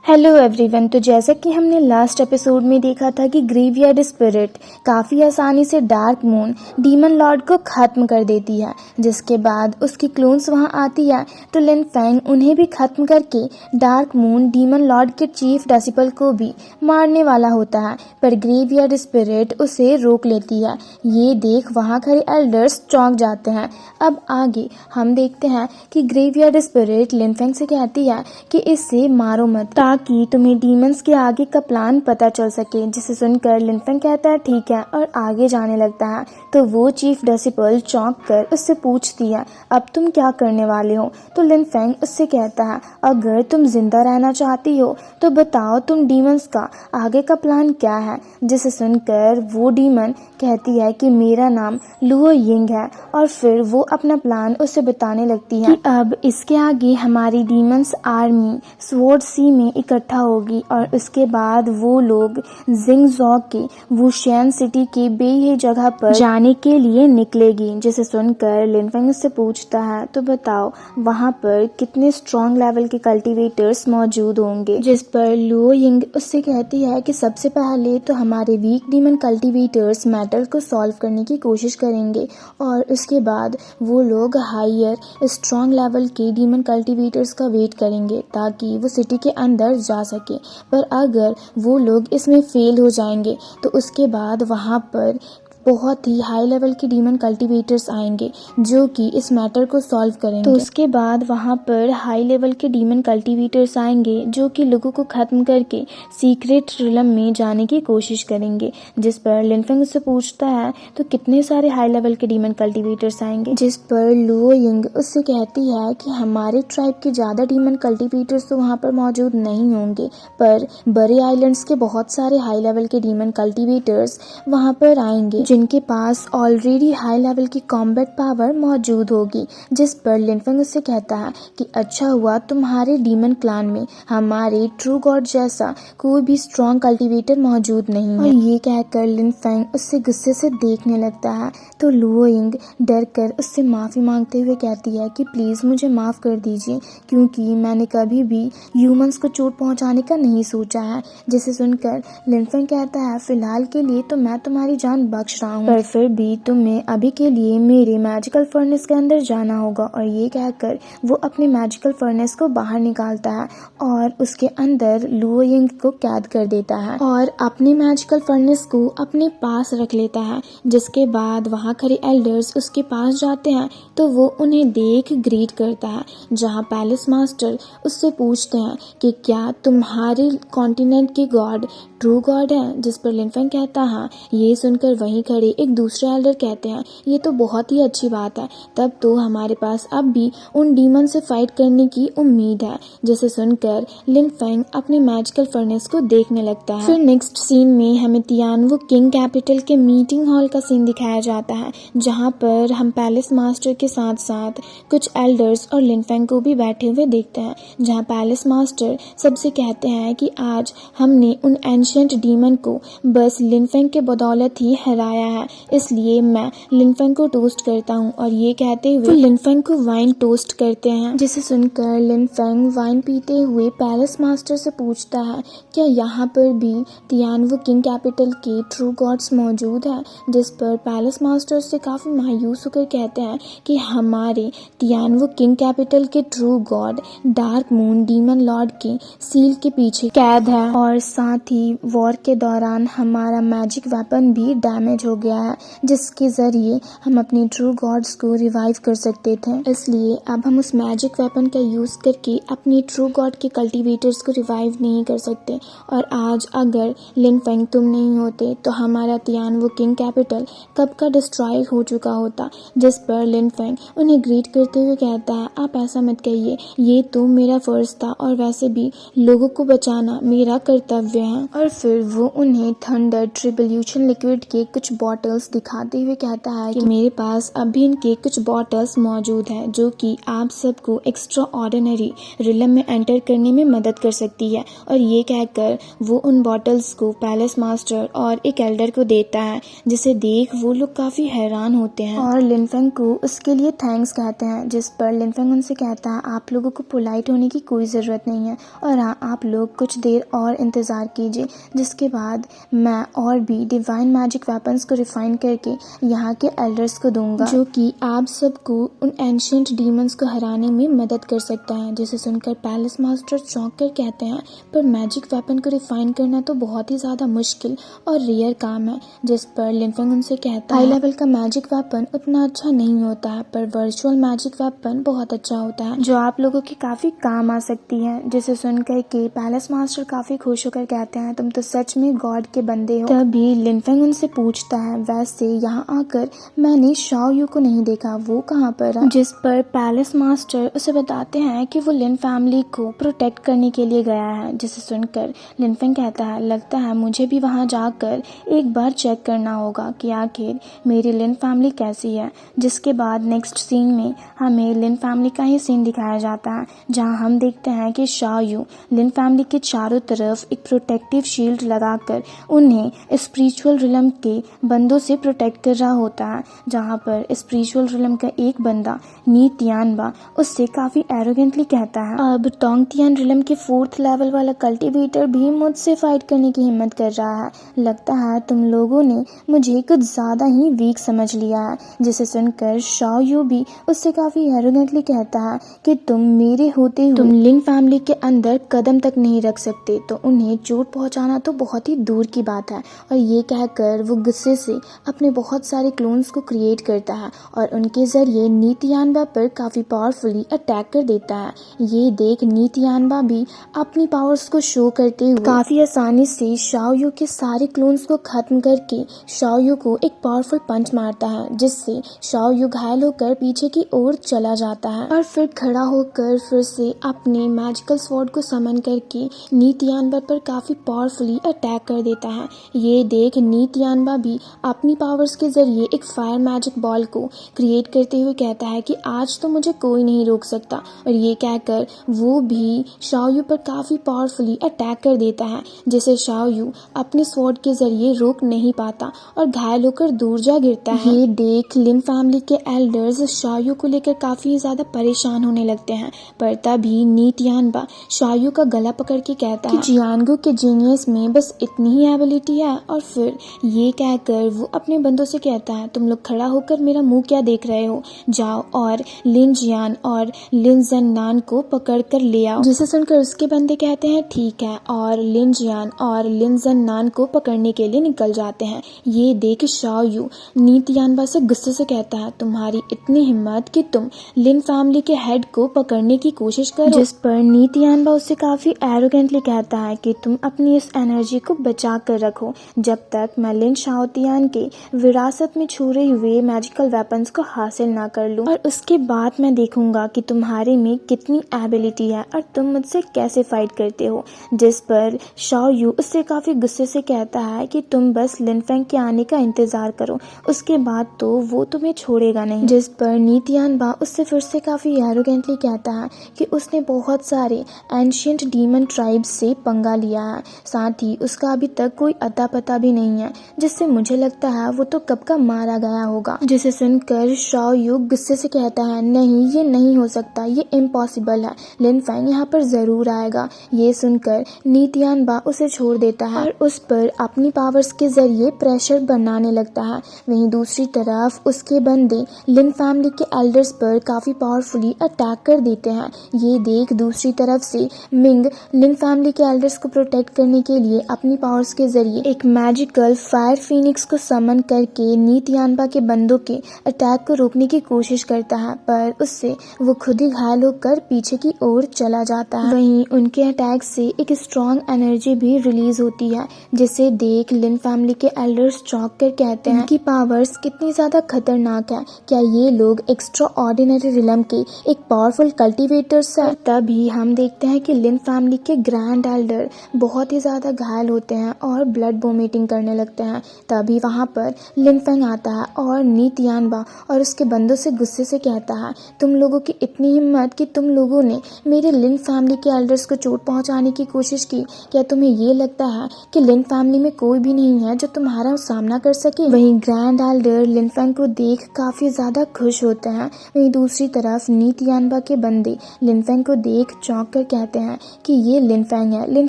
Hello everyone. तो जैसा कि हमने लास्ट एपिसोड में देखा था कि ग्रेवयार्ड स्पिरिट काफ़ी आसानी से डार्क मून डीमन लॉर्ड को ख़त्म कर देती है, जिसके बाद उसकी क्लोन्स वहां आती है तो लिन फेंग उन्हें भी ख़त्म करके डार्क मून डीमन लॉर्ड के चीफ डेसिपल को भी मारने वाला होता है, पर ग्रेवयार्ड स्पिरिट उसे रोक लेती है। ये देख वहाँ खड़े एल्डर्स चौंक जाते हैं। अब आगे हम देखते हैं कि ग्रेवयार्ड स्पिरिट लिन फेंग से कहती है कि इसे मारो मत ताकि तुम्हें डीमंस के आगे का प्लान पता चल सके, जिसे सुनकर लिन फेंग कहता है ठीक है और आगे जाने लगता है। तो वो चीफ डेसिपल चौंक कर उससे पूछती है अब तुम क्या करने वाले हो। तो लिन फेंग उससे कहता है अगर तुम जिंदा रहना चाहती हो तो बताओ तुम डीमंस का आगे का प्लान क्या है, जिसे सुनकर वो डीमन कहती है कि मेरा नाम लुओ यिंग है, और फिर वो अपना प्लान उसे बताने लगती है कि अब इसके आगे हमारी डीमंस आर्मी स्वॉर्ड सी में इकट्ठा होगी और उसके बाद वो लोग जिंगजॉग के वुशियन सिटी के बेही जगह पर जाने के लिए निकलेगी, जिसे सुनकर लिन फेंग उससे पूछता है तो बताओ वहाँ पर कितने स्ट्रॉन्ग लेवल के कल्टीवेटर्स मौजूद होंगे, जिस पर लुओ यिंग उससे कहती है कि सबसे पहले तो हमारे वीक डीमन कल्टीवेटर्स मैटर को सॉल्व करने की कोशिश करेंगे और उसके बाद वो लोग हायर स्ट्रॉन्ग लेवल के डीमन कल्टीवेटर्स का वेट करेंगे ताकि वो सिटी के अंदर जा सके। पर अगर वो लोग इसमें फेल हो जाएंगे तो उसके बाद वहाँ पर बहुत ही हाई लेवल के डीमन कल्टीवेटर्स आएंगे जो कि इस मैटर को सॉल्व करेंगे। तो उसके बाद वहाँ पर हाई लेवल के डीमन कल्टीवेटर्स आएंगे जो कि लोगों को खत्म करके सीक्रेट रिलम में जाने की कोशिश करेंगे, जिस पर लिन फेंग उससे पूछता है तो कितने सारे हाई लेवल के डीमन कल्टीवेटर्स आएंगे, जिस पर लुओ यिंग उससे कहती है कि हमारे ट्राइब के ज़्यादा डीमन कल्टीवेटर्स तो वहाँ पर मौजूद नहीं होंगे, पर बड़े आइलैंड्स के बहुत सारे हाई लेवल के डीमन कल्टीवेटर्स वहाँ पर आएंगे जिनके पास ऑलरेडी हाई लेवल की कॉम्बैट पावर मौजूद होगी। जिस पर लिन फेंग उससे कहता है कि अच्छा हुआ तुम्हारे डीमन क्लान में हमारे ट्रू गॉड जैसा कोई भी स्ट्रॉन्ग कल्टीवेटर मौजूद नहीं है। और ये कहकर लिन फेंग उससे गुस्से से देखने लगता है तो लुओ यिंग डर कर उससे माफ़ी मांगते हुए कहती है कि प्लीज़ मुझे माफ़ कर दीजिए क्योंकि मैंने कभी भी ह्यूमंस को चोट पहुंचाने का नहीं सोचा है। जिसे सुनकर लिन फेंग कहता है फिलहाल के लिए तो मैं तुम्हारी जान बख्श रहा हूँ, पर फिर भी तुम्हें अभी के लिए मेरे मैजिकल फर्नेस के अंदर जाना होगा। और ये कहकर वो अपने मैजिकल फर्नेस को बाहर निकालता है और उसके अंदर लुओ यिंग को कैद कर देता है और अपने मैजिकल फर्नेस को अपने पास रख लेता है। जिसके बाद वहाँ खड़े एल्डर्स उसके पास जाते हैं तो वो उन्हें देख ग्रीट करता है, जहाँ पैलेस मास्टर उससे पूछते हैं कि क्या तुम्हारे कॉन्टिनेंट के गॉड ट्रू गॉड है, जिस पर लिन फेंग कहता हाँ। ये सुनकर वहीं खड़े एक दूसरे एल्डर कहते हैं ये तो बहुत ही अच्छी बात है, तब तो हमारे पास अब भी उन डीमन से फाइट करने की उम्मीद है। जिसे सुनकर लिन फेंग अपने मैजिकल फर्नेस को देखने लगता है। फिर नेक्स्ट सीन में हमें तियानवु किंग कैपिटल के मीटिंग हॉल का सीन दिखाया जाता है, जहाँ पर हम पैलेस मास्टर के साथ साथ कुछ एल्डर्स और लिन फेंग को भी बैठे हुए देखते हैं, जहाँ पैलेस मास्टर सबसे कहते हैं कि आज हमने उन एंशिएंट डीमन को बस लिन फेंग के बदौलत ही हराया है, इसलिए मैं लिन फेंग को टोस्ट करता हूँ। और ये कहते हुए लिन फेंग को वाइन टोस्ट करते हैं, जिसे सुनकर लिन फेंग वाइन पीते हुए पैलेस मास्टर से पूछता है क्या यहाँ पर भी तियानवु किंग कैपिटल के ट्रू गॉड्स मौजूद है, जिस पर पैलेस मास्टर से काफी मायूस होकर कहते हैं कि हमारे तियानवु किंग कैपिटल के true God dark moon demon Lord के सील के पीछे कैद है और साथ ही वॉर के दौरान हमारा मैजिक वेपन भी डैमेज हो गया है, जिसके जरिए हम अपने ट्रू गॉड्स को रिवाइव कर सकते थे। इसलिए अब हम उस मैजिक वेपन का यूज करके अपने ट्रू गॉड के कल्टीवेटर्स को रिवाइव नहीं कर सकते। और आज अगर लिन फेंग तुम नहीं होते तो हमारा तियानवु किंग कैपिटल कब का डिस्ट्रॉय हो चुका होता। जिस पर लिन फेंग उन्हें ग्रीट करते हुए कहता है आप ऐसा मत कहिए, ये तो मेरा फर्ज था और वैसे भी लोगों को बचाना मेरा कर्तव्य है। और फिर वो उन्हें थंडर ट्रिब्यूशन लिक्विड के कुछ बॉटल्स दिखाते हुए कहता है कि मेरे पास अभी इनके कुछ बॉटल्स मौजूद हैं जो कि आप सबको एक्स्ट्रा ऑर्डिनरी रिलम में एंटर करने में मदद कर सकती है। और ये कहकर वो उन बॉटल्स को पैलेस मास्टर और एक एल्डर को देता है, जिसे देख वो लोग काफ़ी हैरान होते हैं और लिनफेंग को उसके लिए थैंक्स कहते हैं। जिस पर लिनफेंग उनसे कहता है आप लोगों को पोलाइट होने की कोई ज़रूरत नहीं है और हाँ, आप लोग कुछ देर और इंतज़ार कीजिए, जिसके बाद मैं और भी डिवाइन मैजिक वेपन्स को रिफाइन करके यहाँ के एल्डर्स को दूंगा, जो कि आप सबको उन एंशिएंट डीमंस को हराने में मदद कर सकता है। जिसे सुनकर पैलेस मास्टर चौंक कर कहते हैं पर मैजिक वेपन को रिफाइन करना तो बहुत ही ज़्यादा मुश्किल और रेयर काम है। जिस पर लिनफेंग उनसे कहता है हाई लेवल का मैजिक वेपन उतना अच्छा नहीं होता है, पर वर्चुअल मैजिक वेपन बहुत अच्छा होता है जो आप लोगों के काफ़ी काम आ सकती है। जिसे सुनकर के पैलेस मास्टर काफ़ी खुश होकर कहते हैं तुम तो सच में गॉड के बंदे हो। तभी लिनफेंग उनसे पूछता है वैसे यहाँ आकर मैंने शाओ यू को नहीं देखा, वो कहाँ पर है? जिस पर पैलेस मास्टर उसे बताते हैं कि वो लिन फैमिली को प्रोटेक्ट करने के लिए गया है। जिसे सुनकर लिनफेंग कहता है लगता है मुझे भी वहाँ जाकर एक बार चेक करना होगा कि आखिर मेरी लिन फैमिली कैसी है। जिसके बाद नेक्स्ट सीन में हमें लिन फैमिली का ही सीन दिखाया जाता है, जहाँ हम देखते हैं कि शाओ यू लिन फैमिली के चारों तरफ एक प्रोटेक्टिव शील्ड लगाकर उन्हें स्पिरिचुअल रिलम के बंदों से प्रोटेक्ट कर रहा होता है। जहाँ पर स्पिरिचुअल रिलम का एक बंदा नी तियानबा उससे काफ़ी एरोगेंटली कहता है अब टोंग तियान रिलम के 4th लेवल वाला कल्टीवेटर भी मुझसे फाइट करने की हिम्मत कर रहा है। लगता है तुम लोगों ने मुझे कुछ ज़्यादा ही वीक समझ लिया है। जिसे सुनकर शाओ यू भी उससे काफ़ी एरोगेंटली कहता है कि तुम मेरे होते हुए तुम लिन फैमिली के अंदर कदम तक नहीं रख सकते, तो उन्हें चोट पहुंचाना तो बहुत ही दूर की बात है। और ये कहकर वो गुस्से से अपने बहुत सारे क्लोन्स को क्रिएट करता है और उनके जरिए नी तियानबा पर काफ़ी पावरफुली अटैक कर देता है। ये देख नी तियानबा भी अपनी पावर्स को शो करते हुए काफ़ी आसानी से शाओ यू के सारे क्लोन्स को खत्म करके शाओ यू को एक पावरफुल पंच मारता है, जिससे शाओ यू घायल होकर पीछे की ओर चला जाता है और फिर खड़ा होकर फिर से अपने मैजिकल स्वॉर्ड को समन करके नी तियानबा पर काफ़ी पावरफुली अटैक कर देता है। ये देख नी तियानबा भी अपनी पावर्स के जरिए एक फायर मैजिक बॉल को क्रिएट करते हुए कहता है कि आज तो मुझे कोई नहीं रोक सकता। और ये कहकर वो भी शाओ यू पर काफ़ी पावरफुली अटैक कर देता है, जिसे शाओ यू अपने स्वॉर्ड के जरिए रोक नहीं पाता और घायल होकर दूर जा गिरता है। ये देख लिन फैमिली के एल्डर्स शाओ यू को लेकर काफ़ी ज़्यादा परेशान होने लगते हैं, पर तभी नी तियानबा शाओ यू का गला पकड़ के कहता है कि जियानगू के जीनियस में बस इतनी ही एबिलिटी है। और फिर ये कहकर वो अपने बंदों से कहता है तुम लोग खड़ा होकर मेरा मुंह क्या देख रहे हो, जाओ और लिन जियान और लिन जन नान को पकड़ कर ले आओ। जिसे सुनकर उसके बंदे कहते हैं ठीक है, और लिन जियान और लिन जन नान को पकड़ने के लिए निकल जाते हैं। ये देख शाओ यू नी तियानबा से गुस्से से कहता है तुम्हारी इतनी हिम्मत कि तुम लिन फैमिली के हेड को पकड़ने की कोशिश करो। जिस पर नी तियानबा उससे काफ़ी एरोगेंटली कहता है कि तुम अपनी इस एनर्जी को बचा कर रखो जब तक मैं लिन शाओतियान के विरासत में छुरे हुए मैजिकल वेपन्स को हासिल ना कर लूं, और उसके बाद मैं देखूंगा कि तुम्हारे में कितनी एबिलिटी है और तुम मुझसे कैसे फाइट करते हो। जिस पर शाओ यू उससे काफ़ी गुस्से से कहता है कि तुम बस लिनफेंग के आने का इंतज़ार करो, उसके बाद तो वो तुम्हें छोड़ेगा नहीं। जिस पर नी तियानबा उससे फिर से काफ़ी एरोगेंटली कहता है कि उसने बहुत सारे एंशिएंट डीमन ट्राइब्स से पंगा लिया है, साथ ही उसका अभी तक कोई अता पता भी नहीं है, जिससे मुझे लगता है वो तो कब का मारा गया होगा। जिसे सुनकर शाओ यू गुस्से से कहता है नहीं, ये नहीं हो सकता, ये इम्पॉसिबल है, लिनफेंग यहाँ पर ज़रूर आएगा। ये सुनकर नी तियानबा उसे छोड़ देता है और उस पर अपनी पावर्स के जरिए प्रेशर बनाने लगता है। वहीं दूसरी तरफ उसके बंदे लिन फैमिली के एल्डर्स पर काफ़ी पावरफुली अटैक कर देते हैं। ये देख दूसरी तरफ से मिंग लिन फैमिली के एल्डर्स को प्रोटेक्ट करने के लिए अपनी पावर्स के जरिए एक मैजिकल फायर फिनिक्स को समन करके नी तियानबा के बंदों के अटैक को रोकने की कोशिश करता है, पर उससे वो खुद ही घायल होकर पीछे की ओर चला जाता है। वहीं उनके अटैक से एक स्ट्रॉन्ग एनर्जी भी रिलीज होती है, जिसे देख लिन फैमिली के एल्डर्स चौंक कर कहते हैं कि पावर्स कितनी ज़्यादा खतरनाक है, क्या ये लोग एक्स्ट्रा ऑर्डिनरी रिलम के एक पावरफुल कल्टीवेटर्स हैं। तभी हम देखते हैं कि लिन फैमिली के ग्रैंड एल्डर बहुत ही ज़्यादा घायल होते हैं और ब्लड वोमिटिंग करने लगते हैं। तब तभी वहाँ पर लिन फेंग आता है और नी तियानबा और उसके बंदों से गुस्से से कहता है, तुम लोगों की इतनी हिम्मत कि तुम लोगों ने मेरे लिन फैमिली के एल्डर्स को चोट पहुंचाने की कोशिश की। क्या तुम्हें ये लगता है कि लिन फैमिली में कोई भी नहीं है जो तुम्हारा सामना कर सके? वहीं ग्रैंड एल्डर लिन फेंग को देख काफी ज्यादा खुश होते हैं। वहीं दूसरी तरफ नी तियानबा के बंदे लिन फेंग को देख चौंक कर कहते हैं कि ये लिन फेंग है, लिन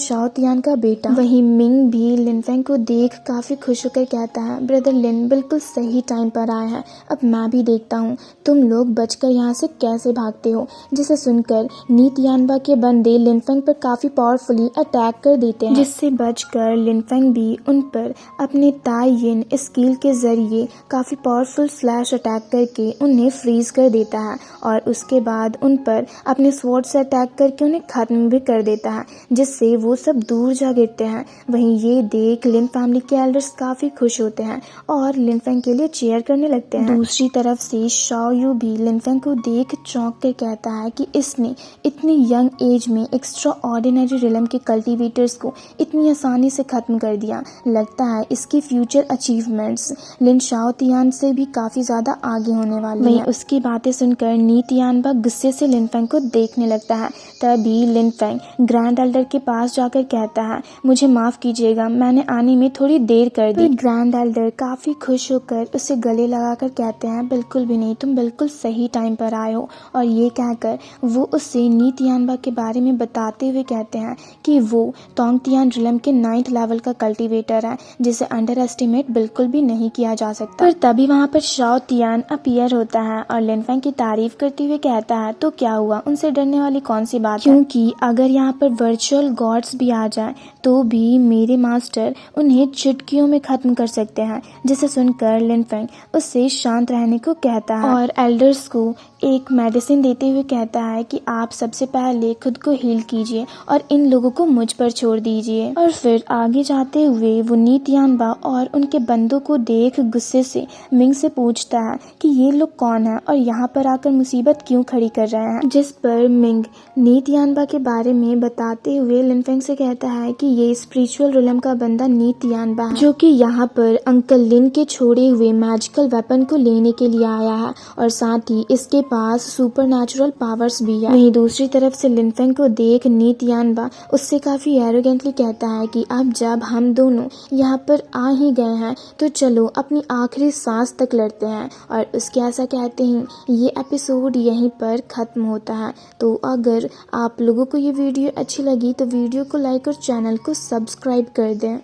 शाओतियान का बेटा। वहीं मिंग भी लिन फेंग को देख काफी खुश होकर कहता है, ब्रदर लिन बिल्कुल सही टाइम पर आया है, अब मैं भी देखता हूँ तुम लोग बचकर यहाँ से कैसे भागते हो। जिसे सुनकर नी तियानबा के बंदे लिन फेंग पर काफी पावरफुली अटैक कर देते हैं, जिससे बचकर लिन फेंग भी उन पर अपने ताई यिन स्किल के जरिए काफी पावरफुल स्लैश अटैक करके उन्हें फ्रीज कर देता है और उसके बाद उन पर अपने स्वॉर्ड से अटैक करके उन्हें खत्म भी कर देता है, जिससे वो सब दूर जा गिरते हैं। वहीं ये देख लिन फैमिली के एल्डर्स काफी खुश होते हैं और लिन फेंग के लिए चीयर करने लगते हैं। दूसरी तरफ से शाओ यू भी लिन फेंग को देख चौंक कर कहता है कि इसने इतनी यंग एज में एक्स्ट्रा ऑर्डिनरी रिलम के कल्टीवेटर्स को इतनी आसानी से खत्म कर दिया। लगता है इसकी फ्यूचर अचीवमेंट्स लिन शाओतियान से भी काफी ज्यादा आगे होने वाली हैं। उसकी बातें सुनकर नी तियानबा गुस्से से लिन फेंग को देखने लगता है। तभी लिन फेंग ग्रैंड एल्डर के पास जाकर कहता है, मुझे माफ कीजिएगा, मैंने आने में थोड़ी देर कर दी। ग्रैंड एल्डर काफी खुश होकर उसे गले लगाकर कहते हैं, बिल्कुल भी नहीं, तुम बिल्कुल सही टाइम पर आए हो। और ये कहकर वो उससे नी तियानबा के बारे में बताते हुए कहते हैं कि वो तोंगतियान रिलम के 9th लेवल का कल्टीवेटर है, जिसे अंडर एस्टिमेट बिल्कुल भी नहीं किया जा सकता। पर तभी वहाँ पर शाओतियान अपीयर होता है और लिन फेंग की तारीफ करते हुए कहता है, तो क्या हुआ, उनसे डरने वाली कौन सी बात है? क्योंकि अगर यहाँ पर वर्चुअल गॉड्स भी आ जाए तो भी मेरे मास्टर उन्हें चुटकियों में खत्म कर सकते हैं। जिसे सुनकर लिन फेंग उससे शांत रहने को कहता है और एल्डर्स को एक मेडिसिन देते हुए कहता है कि आप सबसे पहले खुद को हील कीजिए और इन लोगों को मुझ पर छोड़ दीजिए। और फिर आगे जाते हुए वो नी तियानबा और उनके बंदों को देख गुस्से से मिंग से पूछता है कि ये लोग कौन है और यहाँ पर आकर मुसीबत क्यों खड़ी कर रहे हैं। जिस पर मिंग नी तियानबा के बारे में बताते हुए लिन फेंग से कहता है कि ये स्पिरिचुअल रिलम का बंदा नी तियानबा है, जो कि यहाँ पर अंकल लिन के छोड़े हुए मैजिकल वेपन को लेने के लिए आया है और साथ ही इसके पास सुपरनैचुरल पावर्स भी है। वहीं दूसरी तरफ से लिन फेंग को देख नी तियानबा उससे काफी एरोगेंटली कहता है कि अब जब हम दोनों यहाँ पर आ ही गए हैं तो चलो अपनी आखिरी सांस तक लड़ते हैं। और उसके ऐसा कहते ही ये एपिसोड यहीं पर खत्म होता है। तो अगर आप लोगों को ये वीडियो अच्छी लगी तो वीडियो को लाइक और चैनल को सब्सक्राइब कर दें।